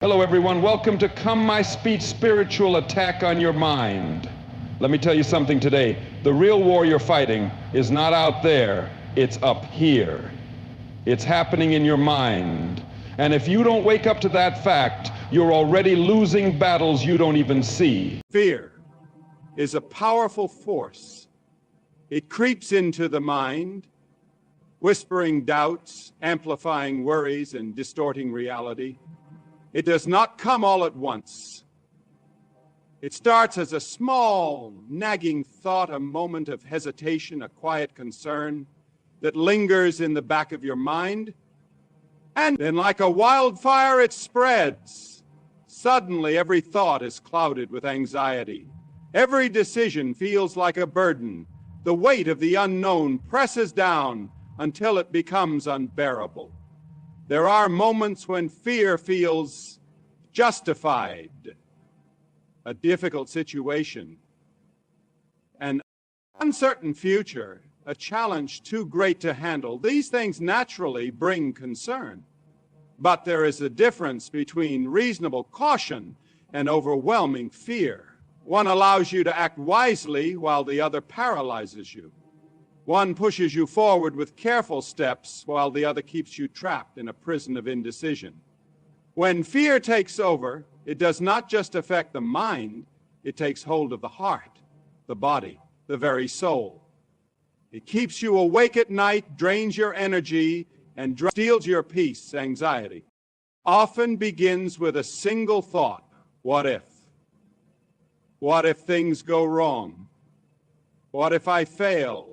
Hello everyone, welcome to Come My Speech Spiritual Attack on Your Mind. Let me tell you something today. The real war you're fighting is not out there, it's up here. It's happening in your mind. And if you don't wake up to that fact, you're already losing battles you don't even see. Fear is a powerful force. It creeps into the mind, whispering doubts, amplifying worries, and distorting reality. It does not come all at once. It starts as a small, nagging thought, a moment of hesitation, a quiet concern that lingers in the back of your mind. And then, like a wildfire, it spreads. Suddenly, every thought is clouded with anxiety. Every decision feels like a burden. The weight of the unknown presses down until it becomes unbearable. There are moments when fear feels justified, a difficult situation, an uncertain future, a challenge too great to handle. These things naturally bring concern. But there is a difference between reasonable caution and overwhelming fear. One allows you to act wisely while the other paralyzes you. One pushes you forward with careful steps while the other keeps you trapped in a prison of indecision. When fear takes over, it does not just affect the mind, it takes hold of the heart, the body, the very soul. It keeps you awake at night, drains your energy, and steals your peace. Anxiety often begins with a single thought: what if? What if things go wrong? What if I fail?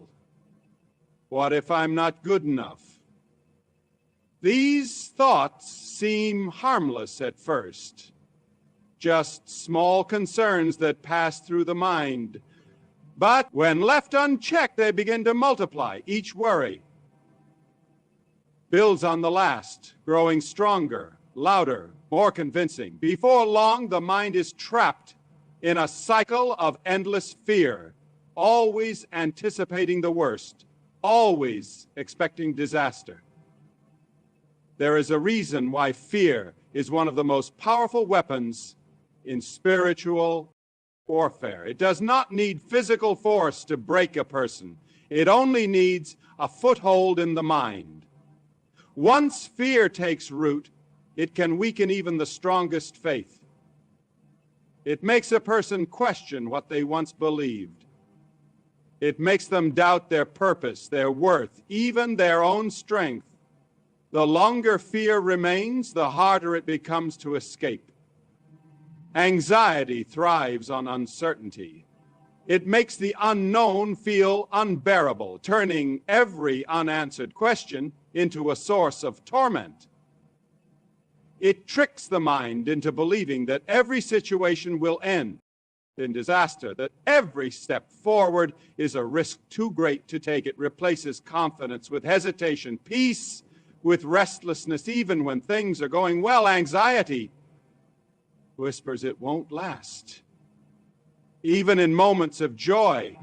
What if I'm not good enough? These thoughts seem harmless at first, just small concerns that pass through the mind. But when left unchecked, they begin to multiply. Each worry builds on the last, growing stronger, louder, more convincing. Before long, the mind is trapped in a cycle of endless fear, always anticipating the worst, always expecting disaster. There is a reason why fear is one of the most powerful weapons in spiritual warfare. It does not need physical force to break a person. It only needs a foothold in the mind. Once fear takes root, it can weaken even the strongest faith. It makes a person question what they once believed. It makes them doubt their purpose, their worth, even their own strength. The longer fear remains, the harder it becomes to escape. Anxiety thrives on uncertainty. It makes the unknown feel unbearable, turning every unanswered question into a source of torment. It tricks the mind into believing that every situation will end in disaster, that every step forward is a risk too great to take. It replaces confidence with hesitation, peace with restlessness. Even when things are going well, anxiety whispers it won't last. Even in moments of joy,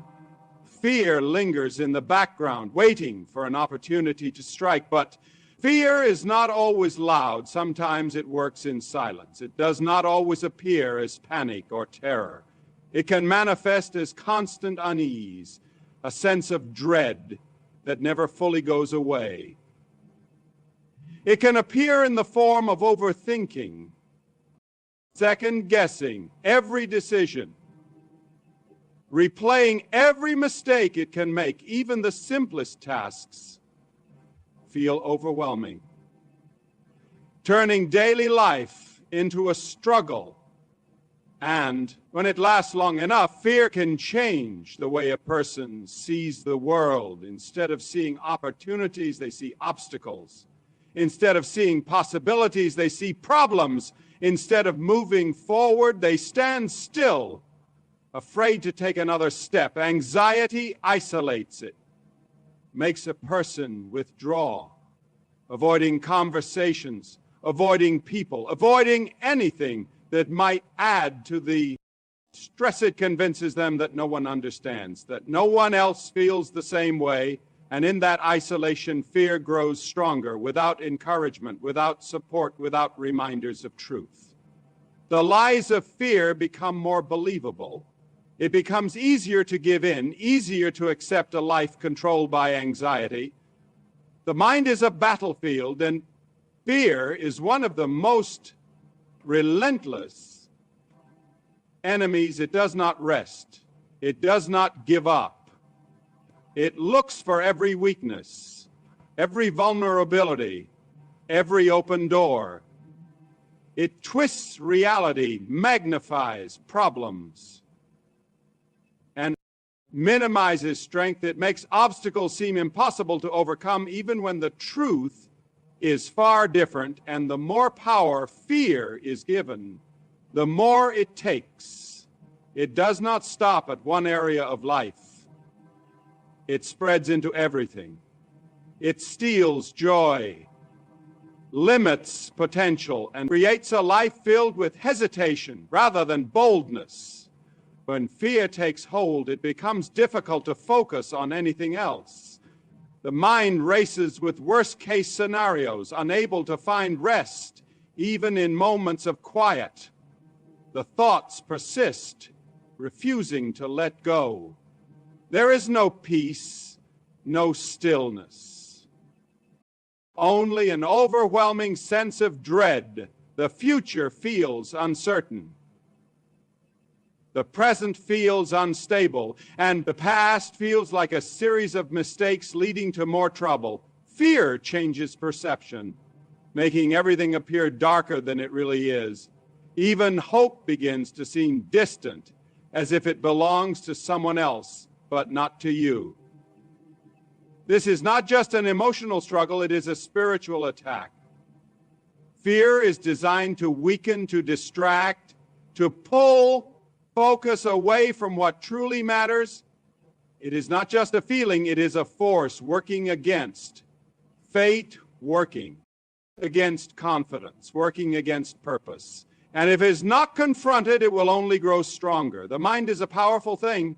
fear lingers in the background, waiting for an opportunity to strike. But fear is not always loud. Sometimes it works in silence. It does not always appear as panic or terror. It can manifest as constant unease, a sense of dread that never fully goes away. It can appear in the form of overthinking, second-guessing every decision, replaying every mistake it can make. Even the simplest tasks feel overwhelming, turning daily life into a struggle. And when it lasts long enough, fear can change the way a person sees the world. Instead of seeing opportunities, they see obstacles. Instead of seeing possibilities, they see problems. Instead of moving forward, they stand still, afraid to take another step. Anxiety isolates it, makes a person withdraw, avoiding conversations, avoiding people, avoiding anything that might add to the stress. It convinces them that no one understands, that no one else feels the same way, And in that isolation, fear grows stronger without encouragement, without support, without reminders of truth. The lies of fear become more believable. It becomes easier to give in, easier to accept a life controlled by anxiety. The mind is a battlefield, and fear is one of the most relentless enemies. It does not rest. It does not give up. It looks for every weakness, every vulnerability, every open door. It twists reality, magnifies problems, and minimizes strength. It makes obstacles seem impossible to overcome, even when the truth is far different. And the more power fear is given, the more it takes. It does not stop at one area of life. It spreads into everything. It steals joy, limits potential, and creates a life filled with hesitation rather than boldness. When fear takes hold, it becomes difficult to focus on anything else. The mind races with worst-case scenarios, unable to find rest, even in moments of quiet. The thoughts persist, refusing to let go. There is no peace, no stillness. Only an overwhelming sense of dread. The future feels uncertain. The present feels unstable, and the past feels like a series of mistakes leading to more trouble. Fear changes perception, making everything appear darker than it really is. Even hope begins to seem distant, as if it belongs to someone else, but not to you. This is not just an emotional struggle, it is a spiritual attack. Fear is designed to weaken, to distract, to pull focus away from what truly matters. It is not just a feeling, it is a force working against fate, working against confidence, working against purpose. And if it is not confronted, it will only grow stronger. The mind is a powerful thing.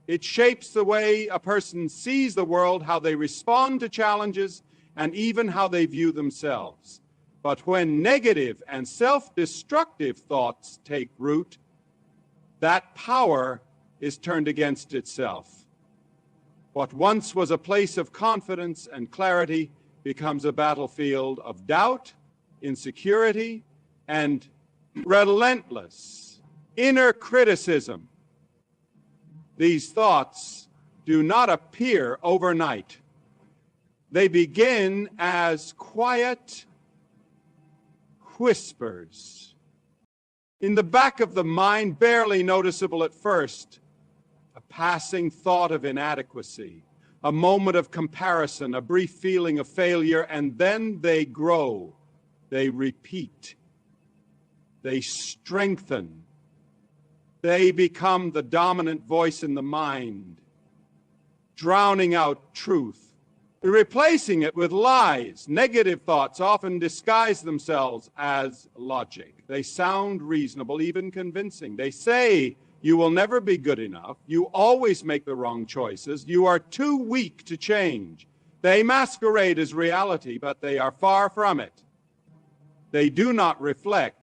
It shapes the way a person sees the world, how they respond to challenges, and even how they view themselves. But when negative and self-destructive thoughts take root, that power is turned against itself. What once was a place of confidence and clarity becomes a battlefield of doubt, insecurity, and relentless inner criticism. These thoughts do not appear overnight. They begin as quiet whispers in the back of the mind, barely noticeable at first. A passing thought of inadequacy, a moment of comparison, a brief feeling of failure, and then they grow, they repeat, they strengthen. They become the dominant voice in the mind, drowning out truth, replacing it with lies. Negative thoughts often disguise themselves as logic. They sound reasonable, even convincing. They say, you will never be good enough. You always make the wrong choices. You are too weak to change. They masquerade as reality, but they are far from it. They do not reflect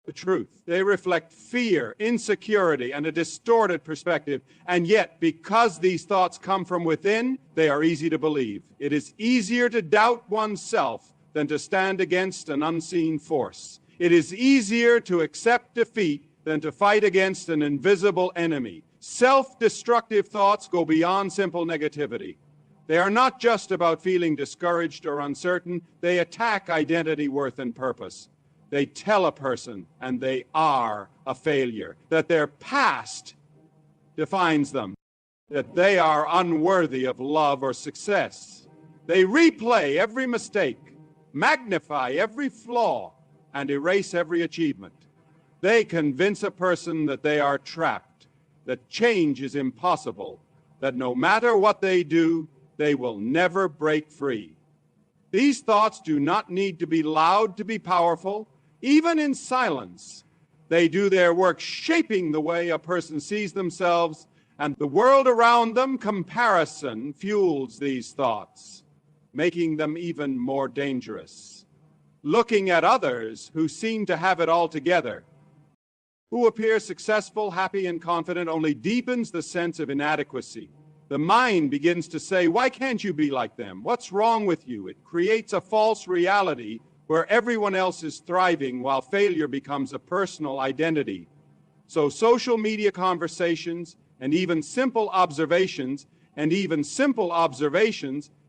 the truth. They reflect fear, insecurity, and a distorted perspective. And yet, because these thoughts come from within, they are easy to believe. It is easier to doubt oneself than to stand against an unseen force. It is easier to accept defeat than to fight against an invisible enemy. Self-destructive thoughts go beyond simple negativity. They are not just about feeling discouraged or uncertain. They attack identity, worth, and purpose. They tell a person, and they are a failure, that their past defines them, that they are unworthy of love or success. They replay every mistake, magnify every flaw, and erase every achievement. They convince a person that they are trapped, that change is impossible, that no matter what they do, they will never break free. These thoughts do not need to be loud to be powerful. Even in silence, they do their work shaping the way a person sees themselves and the world around them. Comparison fuels these thoughts, making them even more dangerous. Looking at others who seem to have it all together who appears successful, happy, and confident only deepens the sense of inadequacy. The mind begins to say, why can't you be like them? What's wrong with you? It creates a false reality where everyone else is thriving while failure becomes a personal identity. So social media conversations and even simple observations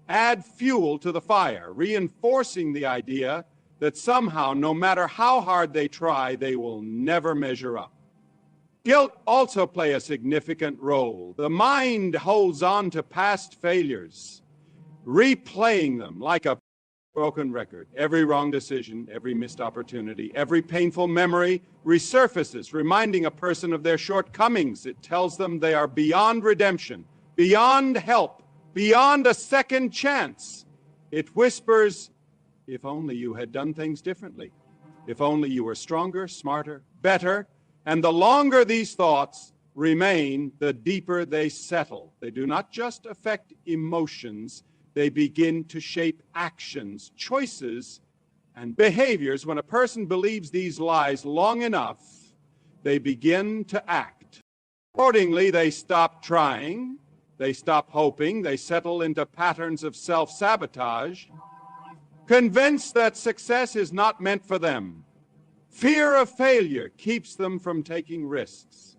add fuel to the fire, reinforcing the idea that somehow, no matter how hard they try, they will never measure up. Guilt also plays a significant role. The mind holds on to past failures, replaying them like a broken record. Every wrong decision, every missed opportunity, every painful memory resurfaces, reminding a person of their shortcomings. It tells them they are beyond redemption, beyond help, beyond a second chance. It whispers, if only you had done things differently. If only you were stronger, smarter, better. And the longer these thoughts remain, the deeper they settle. They do not just affect emotions, they begin to shape actions, choices, and behaviors. When a person believes these lies long enough, they begin to act. Accordingly, they stop trying, they stop hoping, they settle into patterns of self-sabotage, convinced that success is not meant for them. Fear of failure keeps them from taking risks.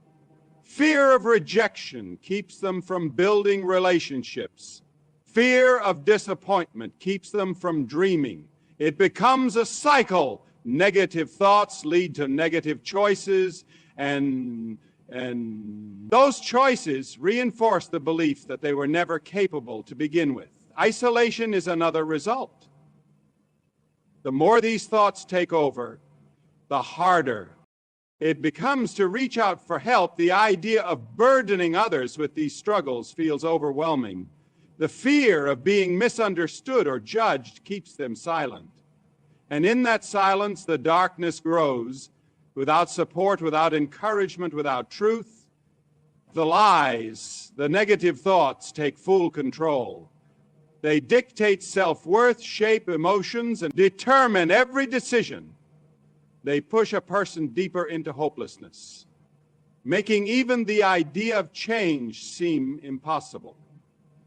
Fear of rejection keeps them from building relationships. Fear of disappointment keeps them from dreaming. It becomes a cycle. Negative thoughts lead to negative choices, and those choices reinforce the belief that they were never capable to begin with. Isolation is another result. The more these thoughts take over, the harder it becomes to reach out for help. The idea of burdening others with these struggles feels overwhelming. The fear of being misunderstood or judged keeps them silent. And in that silence, the darkness grows. Without support, without encouragement, without truth, the lies, the negative thoughts take full control. They dictate self-worth, shape emotions, and determine every decision. They push a person deeper into hopelessness, making even the idea of change seem impossible.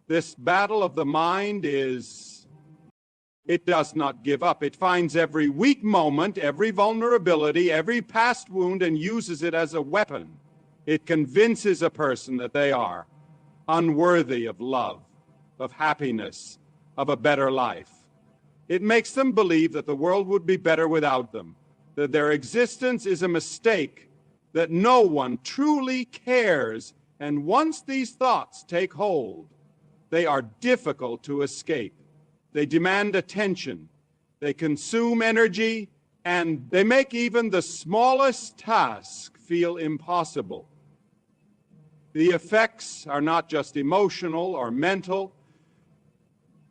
This battle of the mind it does not give up. It finds every weak moment, every vulnerability, every past wound, and uses it as a weapon. It convinces a person that they are unworthy of love, of happiness, of a better life. It makes them believe that the world would be better without them, that their existence is a mistake, that no one truly cares. And once these thoughts take hold, they are difficult to escape. They demand attention, they consume energy, and they make even the smallest task feel impossible. The effects are not just emotional or mental,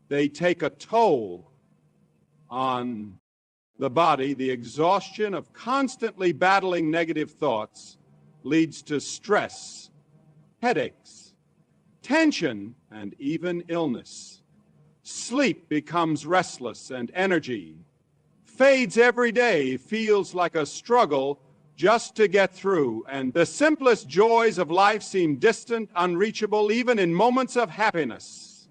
they take a toll on the body. The exhaustion of constantly battling negative thoughts leads to stress, headaches, tension, and even illness. Sleep becomes restless, and energy fades every day, feels like a struggle just to get through, and the simplest joys of life seem distant, unreachable, even in moments of happiness.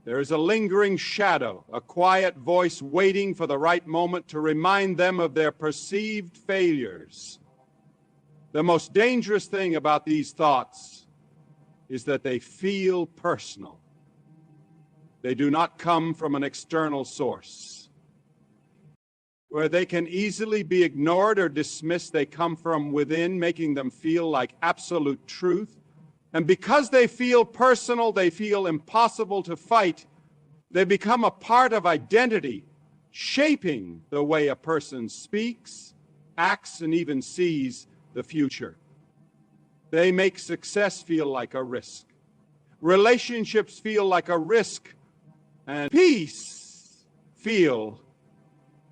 There is a lingering shadow, a quiet voice waiting for the right moment to remind them of their perceived failures. The most dangerous thing about these thoughts is that they feel personal. They do not come from an external source where they can easily be ignored or dismissed. They come from within, making them feel like absolute truth. And because they feel personal, they feel impossible to fight. They become a part of identity, shaping the way a person speaks, acts, and even sees the future. They make success feel like a risk. Relationships feel like a risk, and peace feel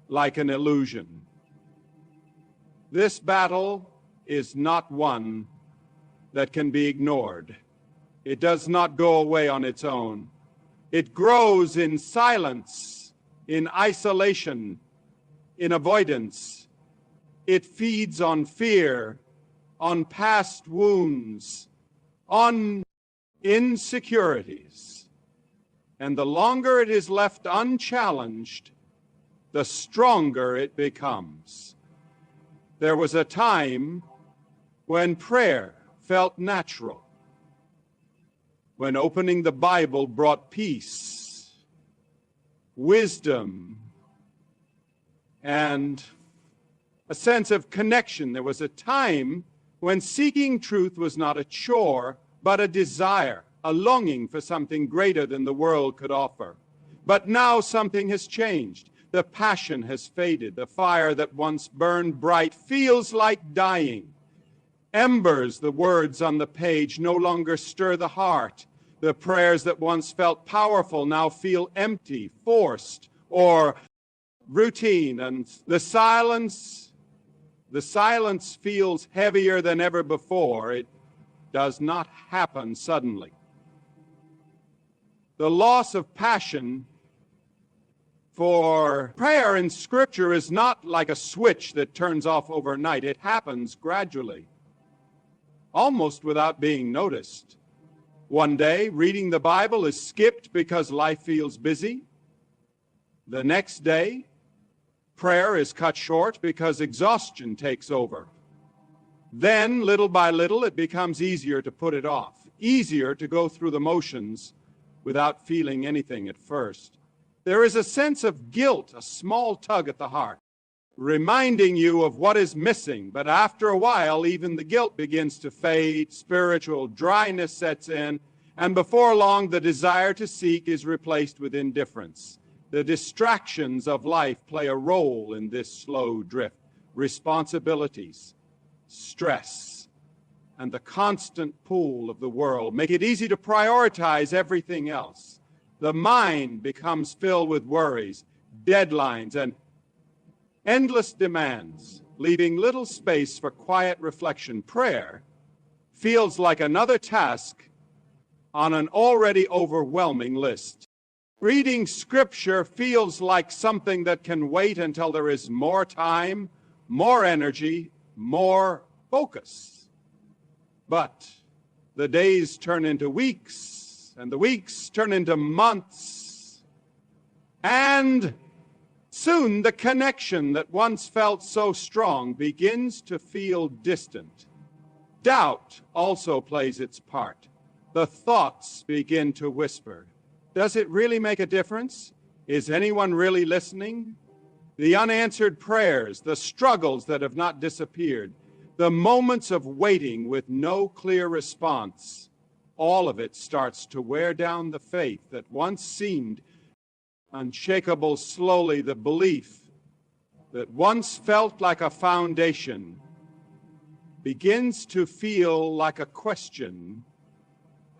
like an illusion. This battle is not one that can be ignored. It does not go away on its own. It grows in silence, in isolation, in avoidance, It feeds on fear, on past wounds, on insecurities. And the longer it is left unchallenged, the stronger it becomes. There was a time when prayer felt natural, when opening the Bible brought peace, wisdom, and a sense of connection. There was a time when seeking truth was not a chore, but a desire, a longing for something greater than the world could offer. But now something has changed. The passion has faded. The fire that once burned bright feels like dying. Embers, the words on the page, no longer stir the heart. The prayers that once felt powerful now feel empty, forced, or routine. And the silence feels heavier than ever before. It does not happen suddenly. The loss of passion for prayer in Scripture is not like a switch that turns off overnight. It happens gradually, almost without being noticed. One day, reading the Bible is skipped because life feels busy. The next day, prayer is cut short because exhaustion takes over. Then, little by little, it becomes easier to put it off, easier to go through the motions without feeling anything at first. There is a sense of guilt, a small tug at the heart, reminding you of what is missing. But after a while, even the guilt begins to fade, spiritual dryness sets in, and before long, the desire to seek is replaced with indifference. The distractions of life play a role in this slow drift. Responsibilities, stress, and the constant pull of the world make it easy to prioritize everything else. The mind becomes filled with worries, deadlines, and endless demands, leaving little space for quiet reflection. Prayer feels like another task on an already overwhelming list. Reading Scripture feels like something that can wait until there is more time, more energy, more focus. But the days turn into weeks, and the weeks turn into months, and soon the connection that once felt so strong begins to feel distant. Doubt also plays its part. The thoughts begin to whisper. Does it really make a difference? Is anyone really listening? The unanswered prayers, the struggles that have not disappeared, the moments of waiting with no clear response, all of it starts to wear down the faith that once seemed unshakable. Slowly, the belief that once felt like a foundation begins to feel like a question.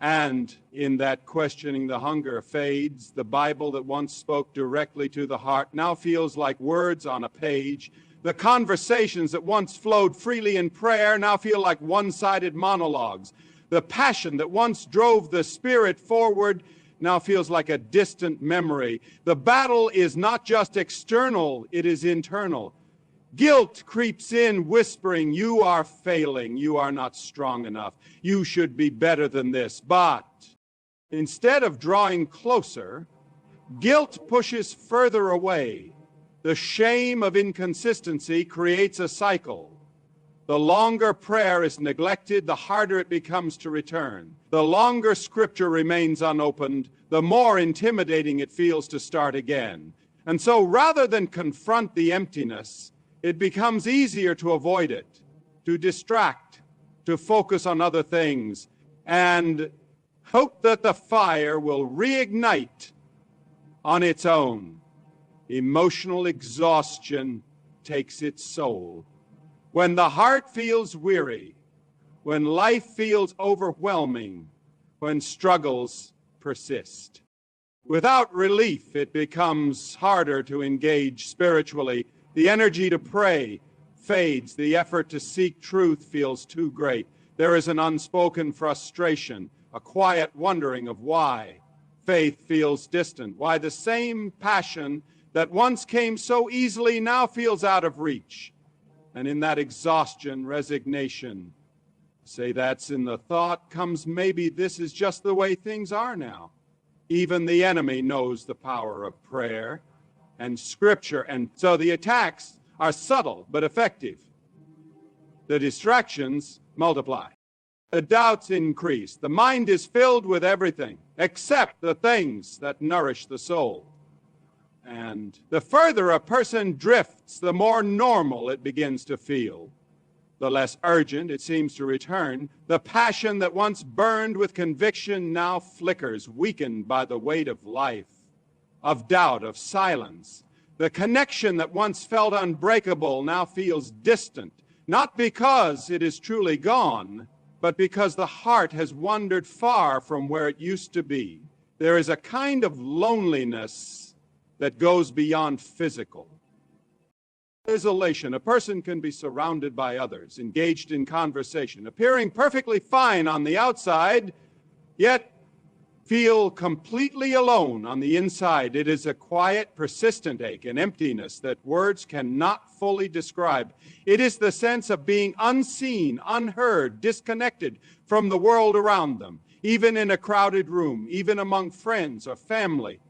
And in that questioning, the hunger fades. The Bible that once spoke directly to the heart now feels like words on a page. The conversations that once flowed freely in prayer now feel like one-sided monologues. The passion that once drove the Spirit forward now feels like a distant memory. The battle is not just external, it is internal. Guilt creeps in, whispering, "You are failing. You are not strong enough. You should be better than this." But instead of drawing closer, guilt pushes further away. The shame of inconsistency creates a cycle. The longer prayer is neglected, the harder it becomes to return. The longer Scripture remains unopened, the more intimidating it feels to start again. And so rather than confront the emptiness, it becomes easier to avoid it, to distract, to focus on other things, and hope that the fire will reignite on its own. Emotional exhaustion takes its soul. When the heart feels weary, when life feels overwhelming, when struggles persist. Without relief, it becomes harder to engage spiritually. The energy to pray fades. The effort to seek truth feels too great. There is an unspoken frustration, a quiet wondering of why faith feels distant, why the same passion that once came so easily now feels out of reach. And in that exhaustion, resignation, say that's in the thought, comes maybe this is just the way things are now. Even the enemy knows the power of prayer and Scripture, and so the attacks are subtle but effective. The distractions multiply. The doubts increase. The mind is filled with everything except the things that nourish the soul. And the further a person drifts, the more normal it begins to feel. The less urgent it seems to return. The passion that once burned with conviction now flickers, weakened by the weight of life, of doubt, of silence. The connection that once felt unbreakable now feels distant, not because it is truly gone, but because the heart has wandered far from where it used to be. There is a kind of loneliness that goes beyond physical. Isolation. A person can be surrounded by others, engaged in conversation, appearing perfectly fine on the outside, yet feel completely alone on the inside. It is a quiet, persistent ache, an emptiness that words cannot fully describe. It is the sense of being unseen, unheard, disconnected from the world around them, even in a crowded room, even among friends or family.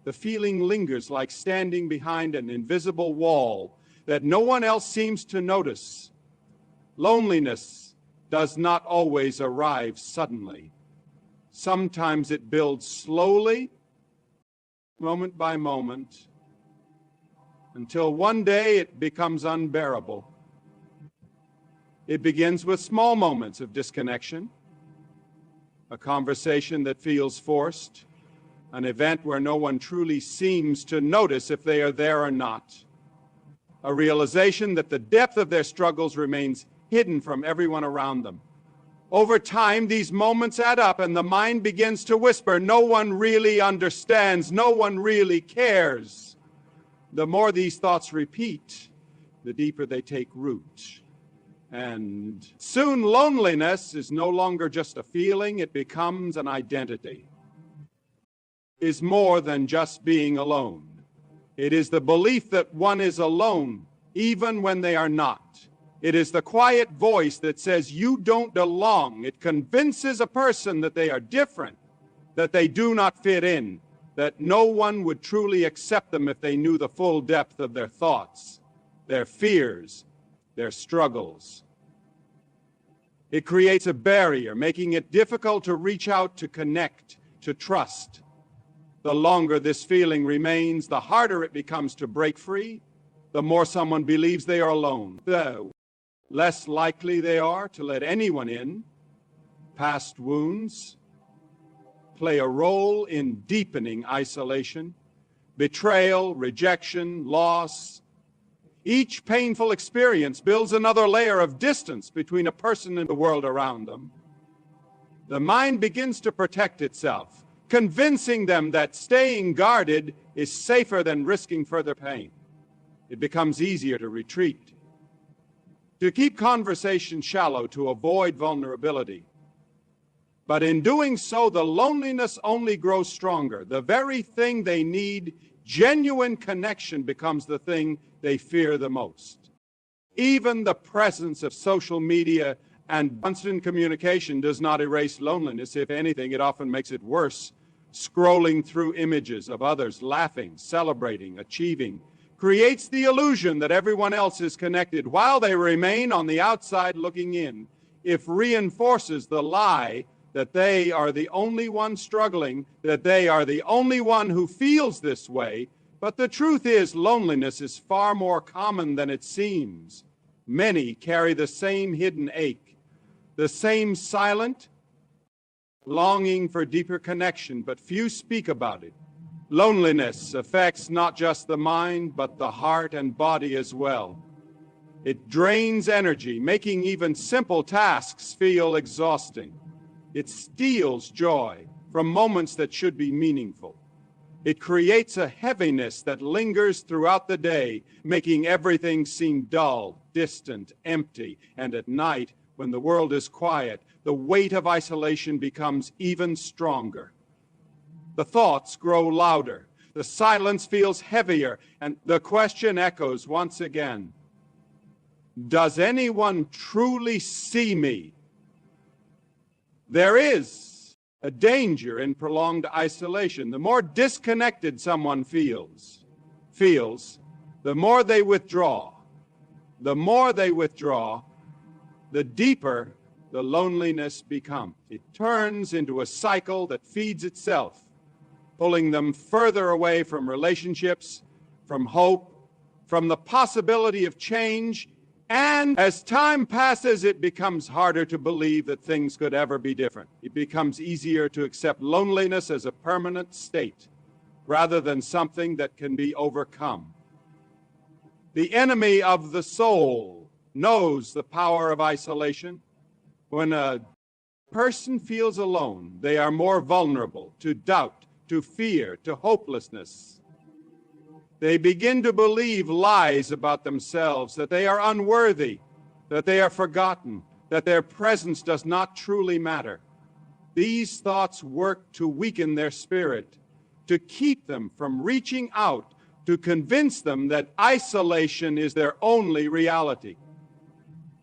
The feeling lingers like standing behind an invisible wall that no one else seems to notice. Loneliness does not always arrive suddenly. Sometimes it builds slowly, moment by moment, until one day it becomes unbearable. It begins with small moments of disconnection, a conversation that feels forced, an event where no one truly seems to notice if they are there or not, a realization that the depth of their struggles remains hidden from everyone around them. Over time, these moments add up, and the mind begins to whisper, no one really understands, no one really cares. The more these thoughts repeat, the deeper they take root. And soon loneliness is no longer just a feeling, it becomes an identity. It is more than just being alone. It is the belief that one is alone, even when they are not. It is the quiet voice that says you don't belong. It convinces a person that they are different, that they do not fit in, that no one would truly accept them if they knew the full depth of their thoughts, their fears, their struggles. It creates a barrier, making it difficult to reach out, to connect, to trust. The longer this feeling remains, the harder it becomes to break free, the more someone believes they are alone. The less likely they are to let anyone in. Past wounds play a role in deepening isolation, betrayal, rejection, loss. Each painful experience builds another layer of distance between a person and the world around them. The mind begins to protect itself, convincing them that staying guarded is safer than risking further pain. It becomes easier to retreat, to keep conversation shallow, to avoid vulnerability. But in doing so, the loneliness only grows stronger. The very thing they need, genuine connection, becomes the thing they fear the most. Even the presence of social media and constant communication does not erase loneliness. If anything, it often makes it worse. Scrolling through images of others laughing, celebrating, achieving, creates the illusion that everyone else is connected while they remain on the outside looking in. It reinforces the lie that they are the only one struggling, that they are the only one who feels this way. But the truth is, loneliness is far more common than it seems. Many carry the same hidden ache, the same silent longing for deeper connection, but few speak about it. Loneliness affects not just the mind, but the heart and body as well. It drains energy, making even simple tasks feel exhausting. It steals joy from moments that should be meaningful. It creates a heaviness that lingers throughout the day, making everything seem dull, distant, empty. And at night, when the world is quiet, the weight of isolation becomes even stronger. The thoughts grow louder, the silence feels heavier, and the question echoes once again. Does anyone truly see me? There is a danger in prolonged isolation. The more disconnected someone feels, the more they withdraw. The more they withdraw, the deeper the loneliness becomes. It turns into a cycle that feeds itself, pulling them further away from relationships, from hope, from the possibility of change. And as time passes, it becomes harder to believe that things could ever be different. It becomes easier to accept loneliness as a permanent state rather than something that can be overcome. The enemy of the soul knows the power of isolation. When a person feels alone, they are more vulnerable to doubt, to fear, to hopelessness. They begin to believe lies about themselves, that they are unworthy, that they are forgotten, that their presence does not truly matter. These thoughts work to weaken their spirit, to keep them from reaching out, to convince them that isolation is their only reality.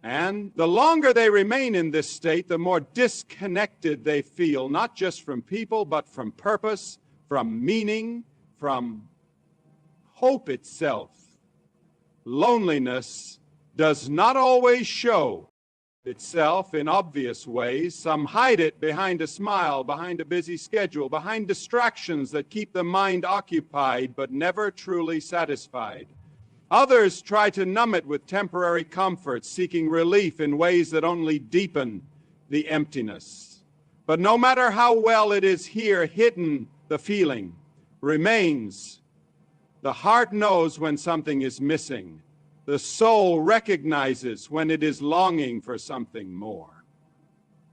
And the longer they remain in this state, the more disconnected they feel, not just from people, but from purpose, from meaning, from hope itself. Loneliness does not always show itself in obvious ways. Some hide it behind a smile, behind a busy schedule, behind distractions that keep the mind occupied but never truly satisfied. Others try to numb it with temporary comforts, seeking relief in ways that only deepen the emptiness. But no matter how well it is here hidden, the feeling remains. The heart knows when something is missing. The soul recognizes when it is longing for something more.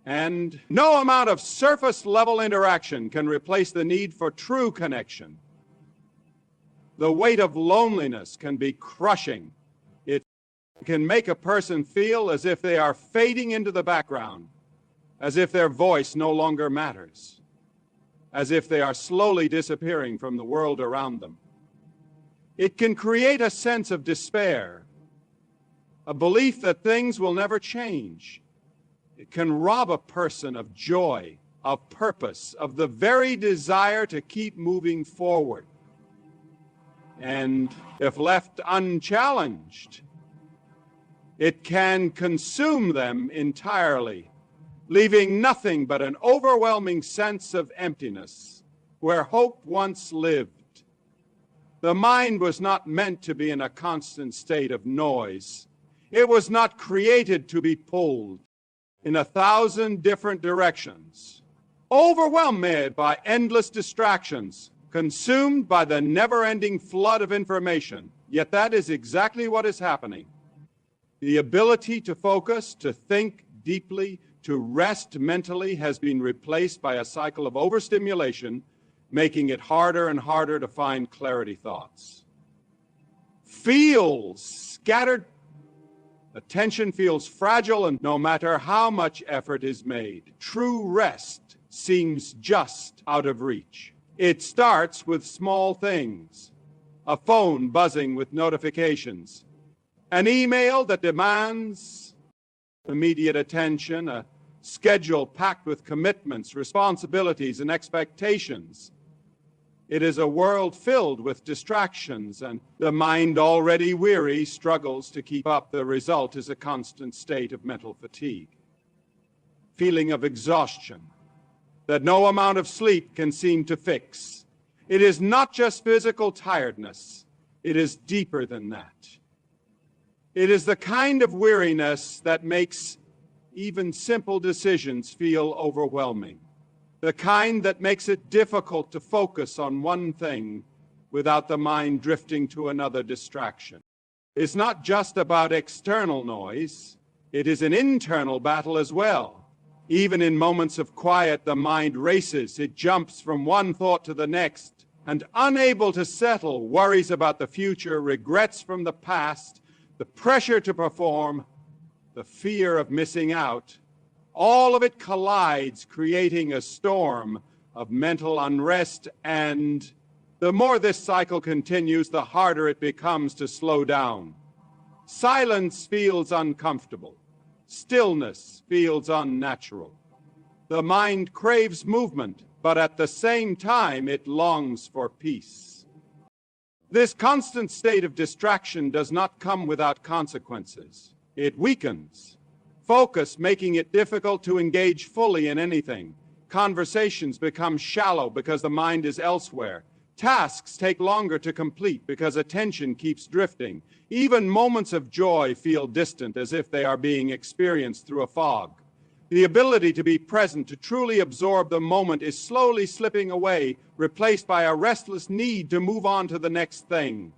And no amount of surface-level interaction can replace the need for true connection. The weight of loneliness can be crushing. It can make a person feel as if they are fading into the background, as if their voice no longer matters, as if they are slowly disappearing from the world around them. It can create a sense of despair, a belief that things will never change. It can rob a person of joy, of purpose, of the very desire to keep moving forward. And if left unchallenged, it can consume them entirely, leaving nothing but an overwhelming sense of emptiness where hope once lived. The mind was not meant to be in a constant state of noise. It was not created to be pulled in 1,000 different directions, overwhelmed by endless distractions, consumed by the never-ending flood of information. Yet that is exactly what is happening. The ability to focus, to think deeply, to rest mentally has been replaced by a cycle of overstimulation, making it harder and harder to find clarity thoughts. Feels scattered. Attention feels fragile, and no matter how much effort is made, true rest seems just out of reach. It starts with small things: a phone buzzing with notifications, an email that demands immediate attention, a schedule packed with commitments, responsibilities, and expectations. It is a world filled with distractions, and the mind, already weary, struggles to keep up. The result is a constant state of mental fatigue, feeling of exhaustion that no amount of sleep can seem to fix. It is not just physical tiredness. It is deeper than that. It is the kind of weariness that makes even simple decisions feel overwhelming, the kind that makes it difficult to focus on one thing without the mind drifting to another distraction. It's not just about external noise. It is an internal battle as well. Even in moments of quiet, the mind races. It jumps from one thought to the next, and unable to settle, worries about the future, regrets from the past, the pressure to perform, the fear of missing out. All of it collides, creating a storm of mental unrest, and the more this cycle continues, the harder it becomes to slow down, Silence feels uncomfortable. Stillness feels unnatural. The mind craves movement, but at the same time it longs for peace. This constant state of distraction does not come without consequences. It weakens focus, making it difficult to engage fully in anything. Conversations become shallow because the mind is elsewhere. Tasks take longer to complete because attention keeps drifting. Even moments of joy feel distant, as if they are being experienced through a fog. The ability to be present, to truly absorb the moment, is slowly slipping away, replaced by a restless need to move on to the next thing.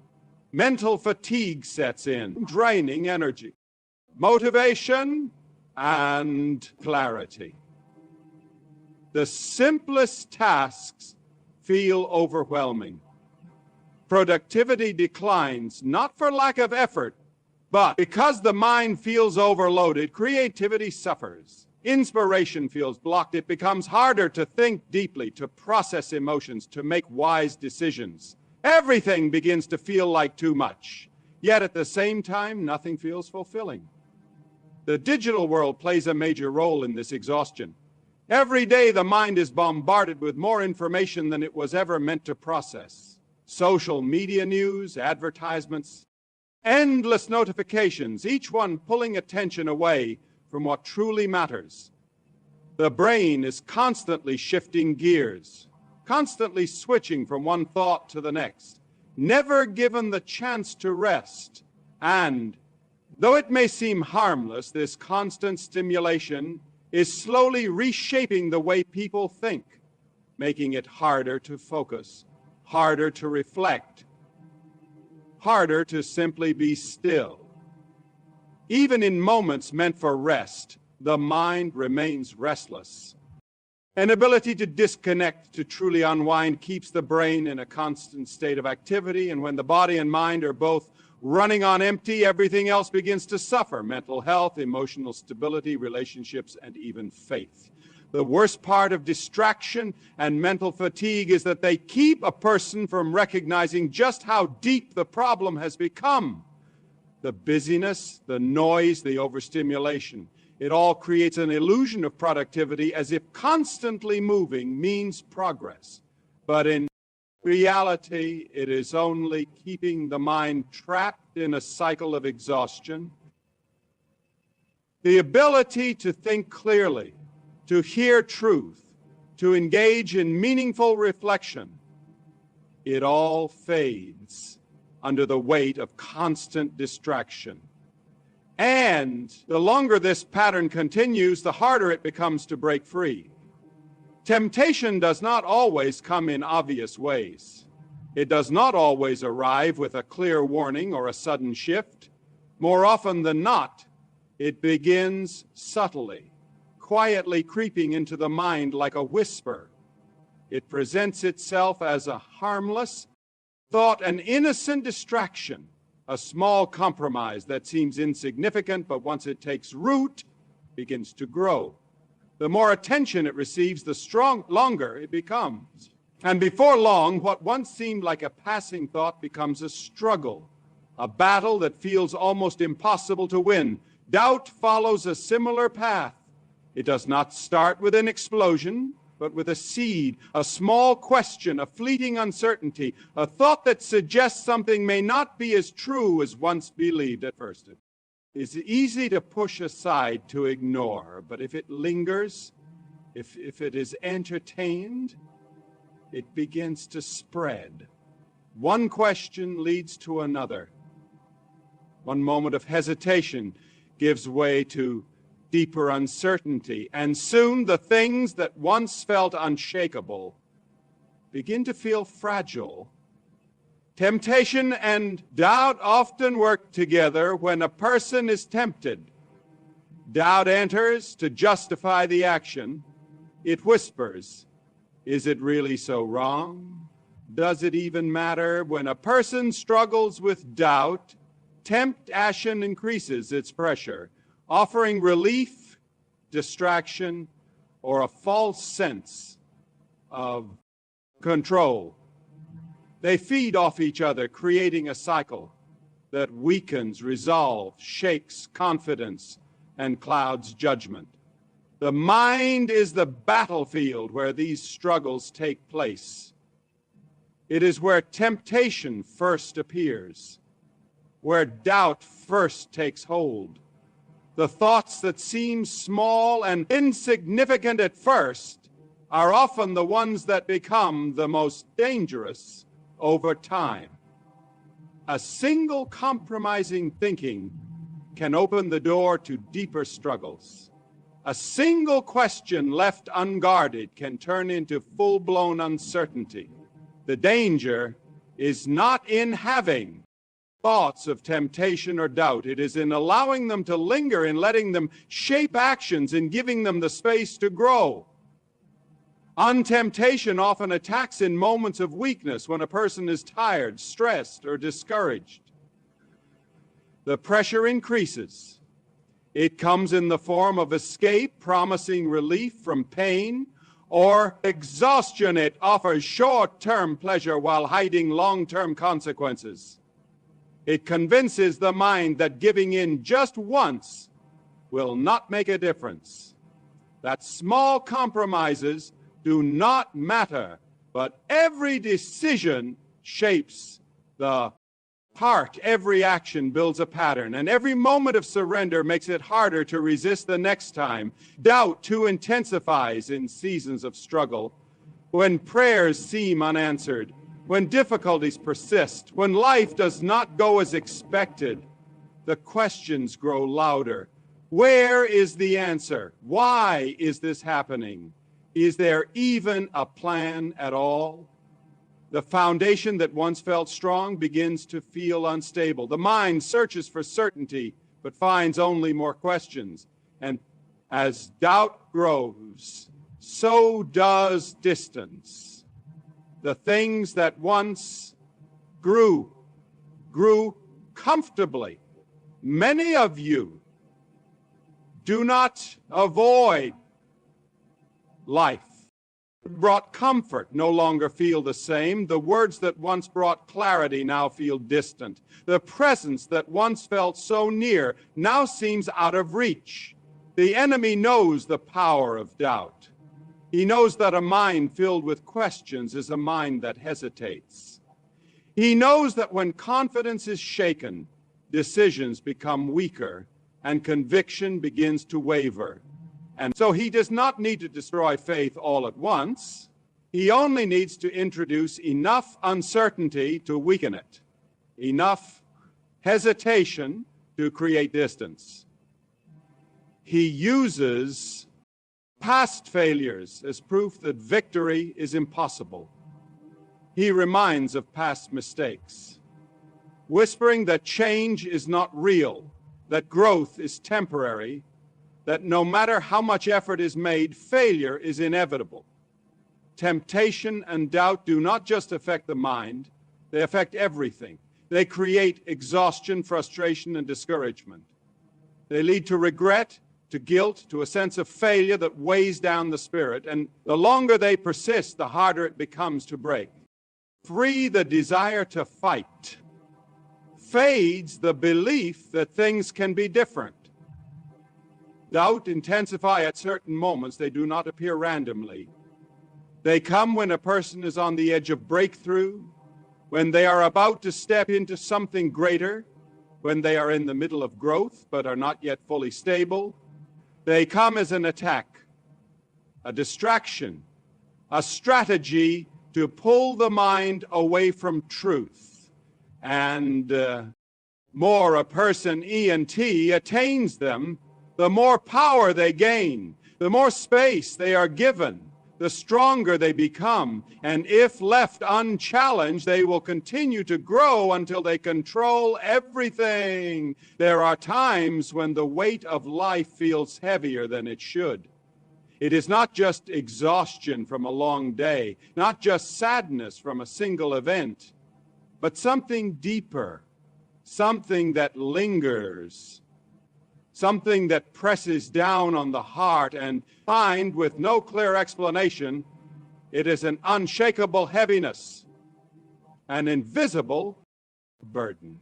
Mental fatigue sets in, draining energy, motivation, and clarity. The simplest tasks feel overwhelming. Productivity declines, not for lack of effort, but because the mind feels overloaded. Creativity suffers. Inspiration feels blocked. It becomes harder to think deeply, to process emotions, to make wise decisions. Everything begins to feel like too much. Yet at the same time, nothing feels fulfilling. The digital world plays a major role in this exhaustion. Every day, the mind is bombarded with more information than it was ever meant to process. Social media news, advertisements, endless notifications, each one pulling attention away from what truly matters. The brain is constantly shifting gears, constantly switching from one thought to the next, never given the chance to rest. And though it may seem harmless, this constant stimulation is slowly reshaping the way people think, making it harder to focus, harder to reflect, harder to simply be still. Even in moments meant for rest, the mind remains restless. An ability to disconnect, to truly unwind, keeps the brain in a constant state of activity, and when the body and mind are both running on empty, everything else begins to suffer: mental health, emotional stability, relationships, and even faith. The worst part of distraction and mental fatigue is that they keep a person from recognizing just how deep the problem has become. The busyness, the noise, the overstimulation, it all creates an illusion of productivity, as if constantly moving means progress. But in reality, it is only keeping the mind trapped in a cycle of exhaustion. The ability to think clearly, to hear truth, to engage in meaningful reflection, it all fades under the weight of constant distraction. And the longer this pattern continues, the harder it becomes to break free. Temptation does not always come in obvious ways. It does not always arrive with a clear warning or a sudden shift. More often than not, it begins subtly, quietly creeping into the mind like a whisper. It presents itself as a harmless thought, an innocent distraction, a small compromise that seems insignificant, but once it takes root, begins to grow. The more attention it receives, the longer it becomes. And before long, what once seemed like a passing thought becomes a struggle, a battle that feels almost impossible to win. Doubt follows a similar path. It does not start with an explosion, but with a seed, a small question, a fleeting uncertainty, a thought that suggests something may not be as true as once believed at first. It's easy to push aside, to ignore, but if it lingers, if it is entertained, it begins to spread. One question leads to another. One moment of hesitation gives way to deeper uncertainty, and soon the things that once felt unshakable begin to feel fragile. Temptation and doubt often work together. When a person is tempted, doubt enters to justify the action. It whispers, "Is it really so wrong? Does it even matter?" When a person struggles with doubt, temptation increases its pressure, offering relief, distraction, or a false sense of control. They feed off each other, creating a cycle. that weakens resolve, shakes confidence, and clouds judgment. The mind is the battlefield where these struggles take place. It is where temptation first appears, where doubt first takes hold. The thoughts that seem small and insignificant at first are often the ones that become the most dangerous over time. A single compromising thinking can open the door to deeper struggles. A single question left unguarded can turn into full-blown uncertainty. The danger is not in having thoughts of temptation or doubt. It is in allowing them to linger, in letting them shape actions, in giving them the space to grow. Untemptation often attacks in moments of weakness when a person is tired, stressed, or discouraged. The pressure increases. It comes in the form of escape, promising relief from pain, or exhaustion. It offers short-term pleasure while hiding long-term consequences. It convinces the mind that giving in just once will not make a difference, that small compromises do not matter, but every decision shapes the heart. Every action builds a pattern, and every moment of surrender makes it harder to resist the next time. Doubt too intensifies in seasons of struggle, when prayers seem unanswered, when difficulties persist, when life does not go as expected. The questions grow louder. Where is the answer? Why is this happening? Is there even a plan at all? The foundation that once felt strong begins to feel unstable. The mind searches for certainty, but finds only more questions. And as doubt grows, so does distance. The things that once grew comfortably. Many of you do not avoid life. Brought comfort no longer feel the same. The words that once brought clarity now feel distant. The presence that once felt so near now seems out of reach. The enemy knows the power of doubt. He knows that a mind filled with questions is a mind that hesitates. He knows that when confidence is shaken, decisions become weaker and conviction begins to waver. And so he does not need to destroy faith all at once. He only needs to introduce enough uncertainty to weaken it, enough hesitation to create distance. He uses past failures as proof that victory is impossible. He reminds of past mistakes, whispering that change is not real, that growth is temporary, that no matter how much effort is made, failure is inevitable. Temptation and doubt do not just affect the mind, they affect everything. They create exhaustion, frustration, and discouragement. They lead to regret, to guilt, to a sense of failure that weighs down the spirit, and the longer they persist, the harder it becomes to break. Free the desire to fight. Fades the belief that things can be different. Doubt intensify at certain moments. They do not appear randomly. They come when a person is on the edge of breakthrough, when they are about to step into something greater, when they are in the middle of growth but are not yet fully stable. They come as an attack, a distraction, a strategy to pull the mind away from truth. And more a person, E&T, attains them, the more power they gain, the more space they are given, the stronger they become. And if left unchallenged, they will continue to grow until they control everything. There are times when the weight of life feels heavier than it should. It is not just exhaustion from a long day, not just sadness from a single event, but something deeper, something that lingers, something that presses down on the heart and find with no clear explanation. It is an unshakable heaviness, an invisible burden.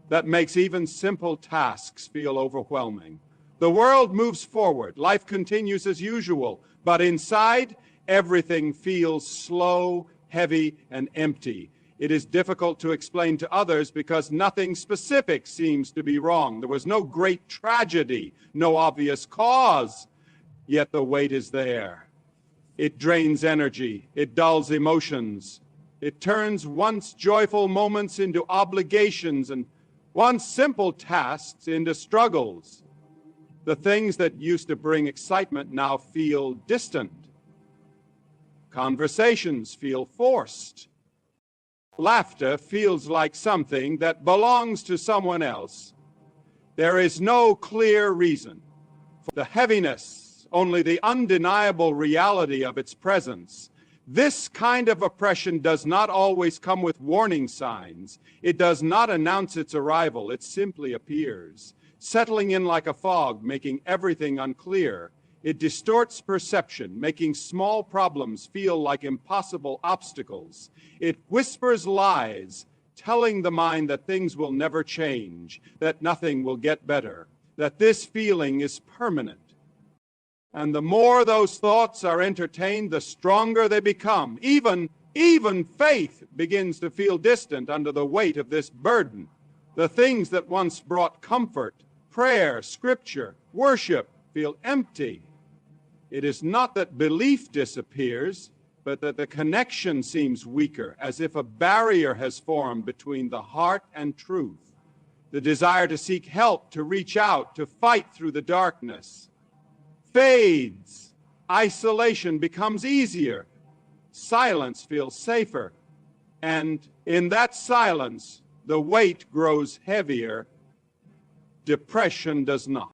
that makes even simple tasks feel overwhelming. The world moves forward, life continues as usual, but inside, everything feels slow, heavy, and empty. It is difficult to explain to others because nothing specific seems to be wrong. There was no great tragedy, no obvious cause, yet the weight is there. It drains energy, it dulls emotions, it turns once joyful moments into obligations and once simple tasks into struggles. The things that used to bring excitement now feel distant. Conversations feel forced. Laughter feels like something that belongs to someone else. There is no clear reason for the heaviness, only the undeniable reality of its presence. This kind of oppression does not always come with warning signs. It does not announce its arrival. It simply appears, settling in like a fog, making everything unclear. It distorts perception, making small problems feel like impossible obstacles. It whispers lies, telling the mind that things will never change, that nothing will get better, that this feeling is permanent. And the more those thoughts are entertained, the stronger they become. Even faith begins to feel distant under the weight of this burden. The things that once brought comfort, prayer, scripture, worship, feel empty. It is not that belief disappears, but that the connection seems weaker, as if a barrier has formed between the heart and truth. The desire to seek help, to reach out, to fight through the darkness fades. Isolation becomes easier. Silence feels safer. And in that silence, the weight grows heavier. Depression does not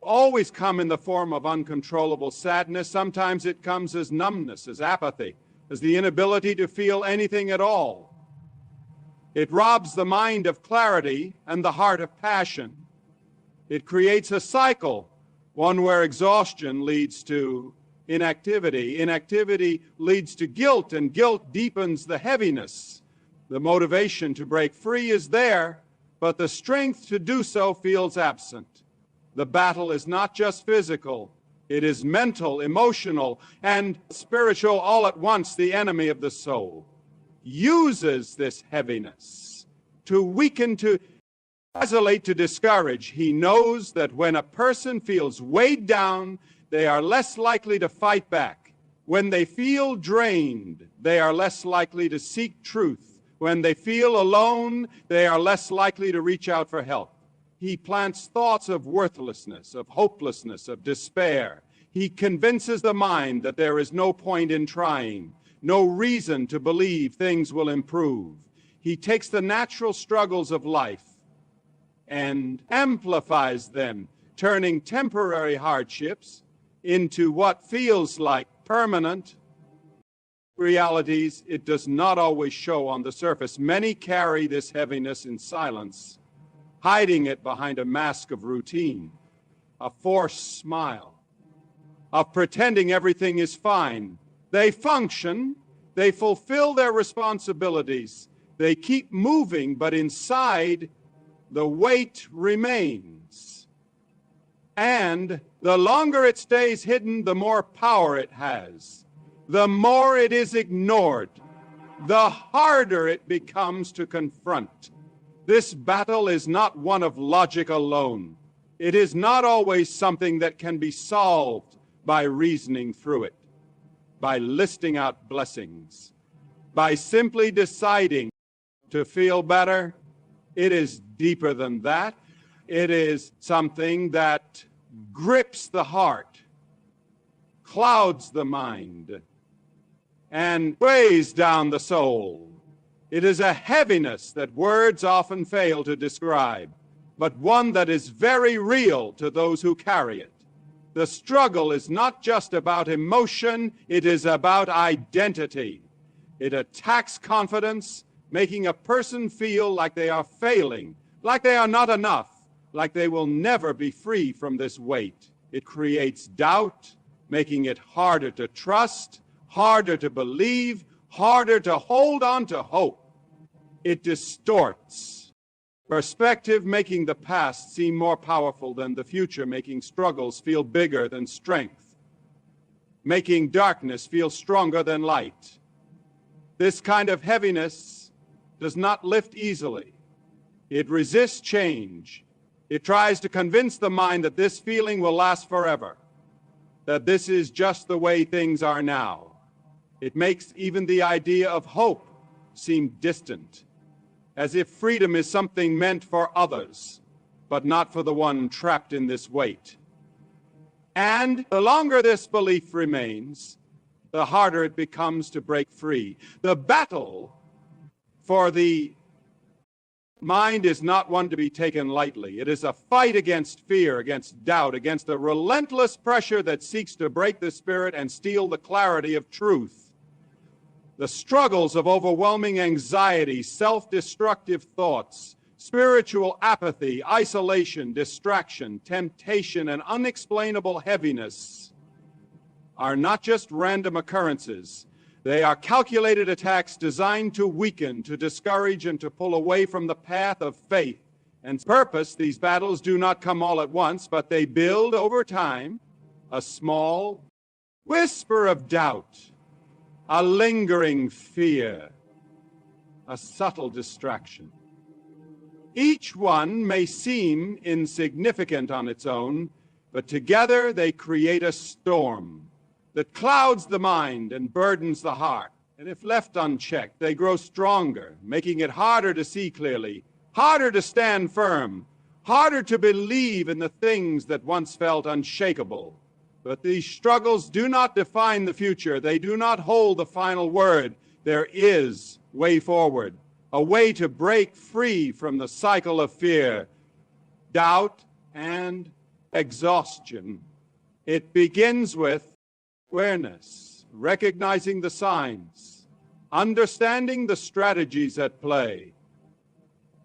always come in the form of uncontrollable sadness. Sometimes it comes as numbness, as apathy, as the inability to feel anything at all. It robs the mind of clarity and the heart of passion. It creates a cycle, one where exhaustion leads to inactivity. Inactivity leads to guilt, and guilt deepens the heaviness. The motivation to break free is there, but the strength to do so feels absent. The battle is not just physical, it is mental, emotional, and spiritual all at once. The enemy of the soul uses this heaviness to weaken, to isolate, to discourage. He knows that when a person feels weighed down, they are less likely to fight back. When they feel drained, they are less likely to seek truth. When they feel alone, they are less likely to reach out for help. He plants thoughts of worthlessness, of hopelessness, of despair. He convinces the mind that there is no point in trying, no reason to believe things will improve. He takes the natural struggles of life and amplifies them, turning temporary hardships into what feels like permanent realities. It does not always show on the surface. Many carry this heaviness in silence, hiding it behind a mask of routine, a forced smile, of pretending everything is fine. They function, they fulfill their responsibilities, they keep moving, but inside, the weight remains. And the longer it stays hidden, the more power it has. The more it is ignored, the harder it becomes to confront. This battle is not one of logic alone. It is not always something that can be solved by reasoning through it, by listing out blessings, by simply deciding to feel better. It is deeper than that. It is something that grips the heart, clouds the mind, and weighs down the soul. It is a heaviness that words often fail to describe, but one that is very real to those who carry it. The struggle is not just about emotion, it is about identity. It attacks confidence, making a person feel like they are failing, like they are not enough, like they will never be free from this weight. It creates doubt, making it harder to trust, harder to believe, harder to hold on to hope. It distorts Perspective making the past seem more powerful than the future, making struggles feel bigger than strength, making darkness feel stronger than light. This kind of heaviness does not lift easily. It resists change. It tries to convince the mind that this feeling will last forever, that this is just the way things are now. It makes even the idea of hope seem distant, as if freedom is something meant for others, but not for the one trapped in this weight. And the longer this belief remains, the harder it becomes to break free. The battle for the mind is not one to be taken lightly. It is a fight against fear, against doubt, against the relentless pressure that seeks to break the spirit and steal the clarity of truth. The struggles of overwhelming anxiety, self-destructive thoughts, spiritual apathy, isolation, distraction, temptation, and unexplainable heaviness are not just random occurrences. They are calculated attacks designed to weaken, to discourage, and to pull away from the path of faith and purpose. These battles do not come all at once, but they build over time, a small whisper of doubt, a lingering fear, a subtle distraction. Each one may seem insignificant on its own, but together they create a storm that clouds the mind and burdens the heart. And if left unchecked, they grow stronger, making it harder to see clearly, harder to stand firm, harder to believe in the things that once felt unshakable. But these struggles do not define the future. They do not hold the final word. There is way forward, a way to break free from the cycle of fear, doubt, and exhaustion. It begins with awareness, recognizing the signs, understanding the strategies at play,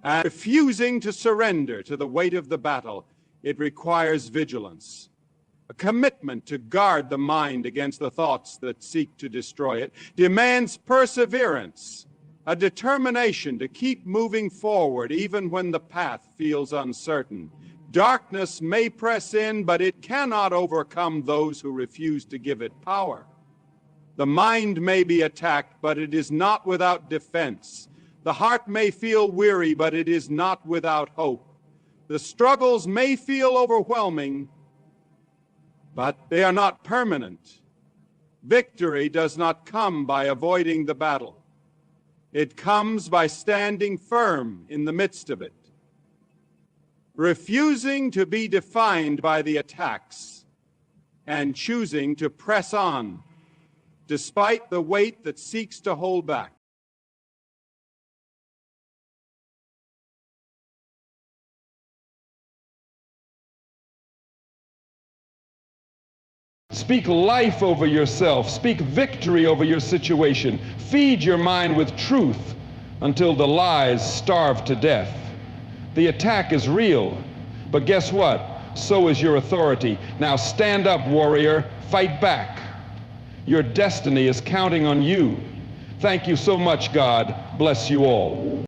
and refusing to surrender to the weight of the battle. It requires vigilance, a commitment to guard the mind against the thoughts that seek to destroy it, demands perseverance, a determination to keep moving forward even when the path feels uncertain. Darkness may press in, but it cannot overcome those who refuse to give it power. The mind may be attacked, but it is not without defense. The heart may feel weary, but it is not without hope. The struggles may feel overwhelming, but they are not permanent. Victory does not come by avoiding the battle. It comes by standing firm in the midst of it, refusing to be defined by the attacks, and choosing to press on despite the weight that seeks to hold back. Speak life over yourself. Speak victory over your situation. Feed your mind with truth until the lies starve to death. The attack is real, but guess what? So is your authority. Now stand up, warrior. Fight back. Your destiny is counting on you. Thank you so much, God. Bless you all.